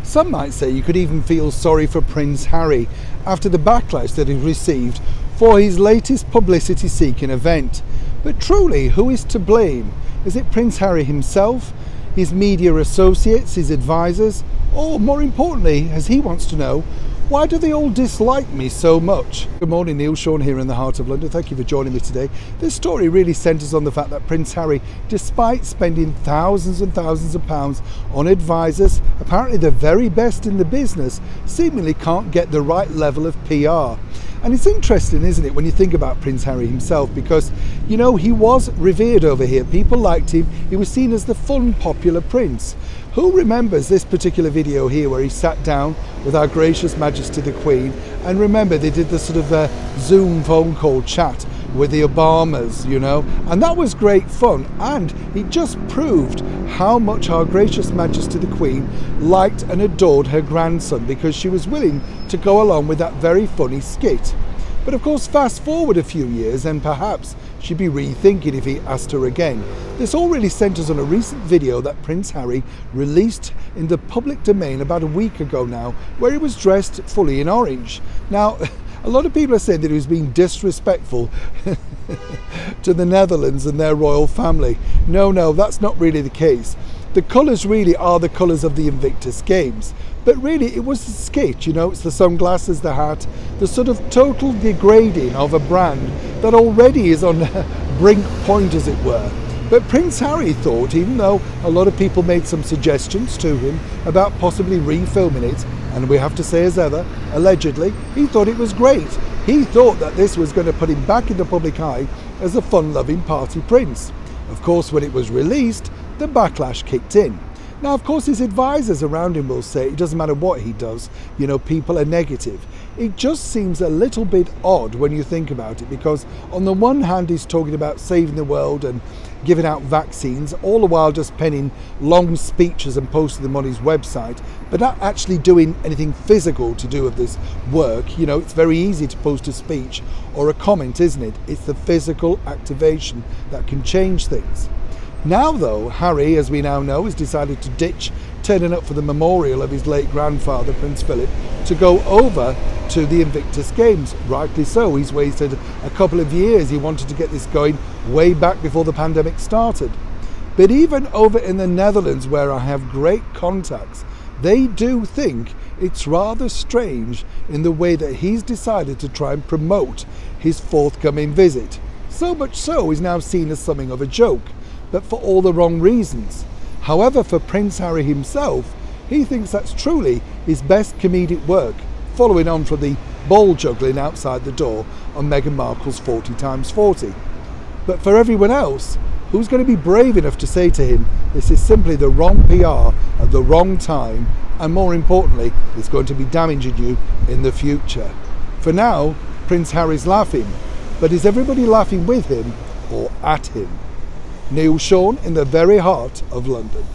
Some might say you could even feel sorry for Prince Harry after the backlash that he received for his latest publicity-seeking event. But truly, who is to blame? Is it Prince Harry himself, his media associates, his advisors, or more importantly, as he wants to know, why do they all dislike me so much? Good morning, Neil Sean here in the heart of London. Thank you for joining me today. This story really centres on the fact that Prince Harry, despite spending thousands and thousands of pounds on advisors, apparently the very best in the business, seemingly can't get the right level of PR. And it's interesting, isn't it, when you think about Prince Harry himself, because, you know, he was revered over here. People liked him. He was seen as the fun, popular prince. Who remembers this particular video here where he sat down with our gracious Majesty the Queen? And remember, they did the sort of Zoom phone call chat with the Obamas, you know, and that was great fun. And it just proved how much our gracious Majesty the Queen liked and adored her grandson, because she was willing to go along with that very funny skit. But of course, fast forward a few years and perhaps she'd be rethinking if he asked her again. This all really centres on a recent video that Prince Harry released in the public domain about a week ago now, where he was dressed fully in orange. Now, a lot of people are saying that he was being disrespectful to the Netherlands and their royal family. No, that's not really the case. The colours really are the colours of the Invictus Games. But really, it was the skit, you know, it's the sunglasses, the hat, the sort of total degrading of a brand that already is on brink point, as it were. But Prince Harry thought, even though a lot of people made some suggestions to him about possibly refilming it, and we have to say as ever, allegedly, he thought it was great. He thought that this was going to put him back in the public eye as a fun-loving party prince. Of course, when it was released, the backlash kicked in. Now, of course, his advisors around him will say it doesn't matter what he does, you know, people are negative. It just seems a little bit odd when you think about it, because on the one hand, he's talking about saving the world and giving out vaccines, all the while just penning long speeches and posting them on his website, but not actually doing anything physical to do with this work. You know, it's very easy to post a speech or a comment, isn't it? It's the physical activation that can change things. Now though, Harry, as we now know, has decided to ditch turning up for the memorial of his late grandfather, Prince Philip, to go over to the Invictus Games. Rightly so, he's wasted a couple of years. He wanted to get this going way back before the pandemic started. But even over in the Netherlands, where I have great contacts, they do think it's rather strange in the way that he's decided to try and promote his forthcoming visit. So much so, he's now seen as something of a joke, but for all the wrong reasons. However, for Prince Harry himself, he thinks that's truly his best comedic work, following on from the ball juggling outside the door on Meghan Markle's 40x40. But for everyone else, who's going to be brave enough to say to him, this is simply the wrong PR at the wrong time, and more importantly, it's going to be damaging you in the future? For now, Prince Harry's laughing, but is everybody laughing with him or at him? Neil Sean in the very heart of London.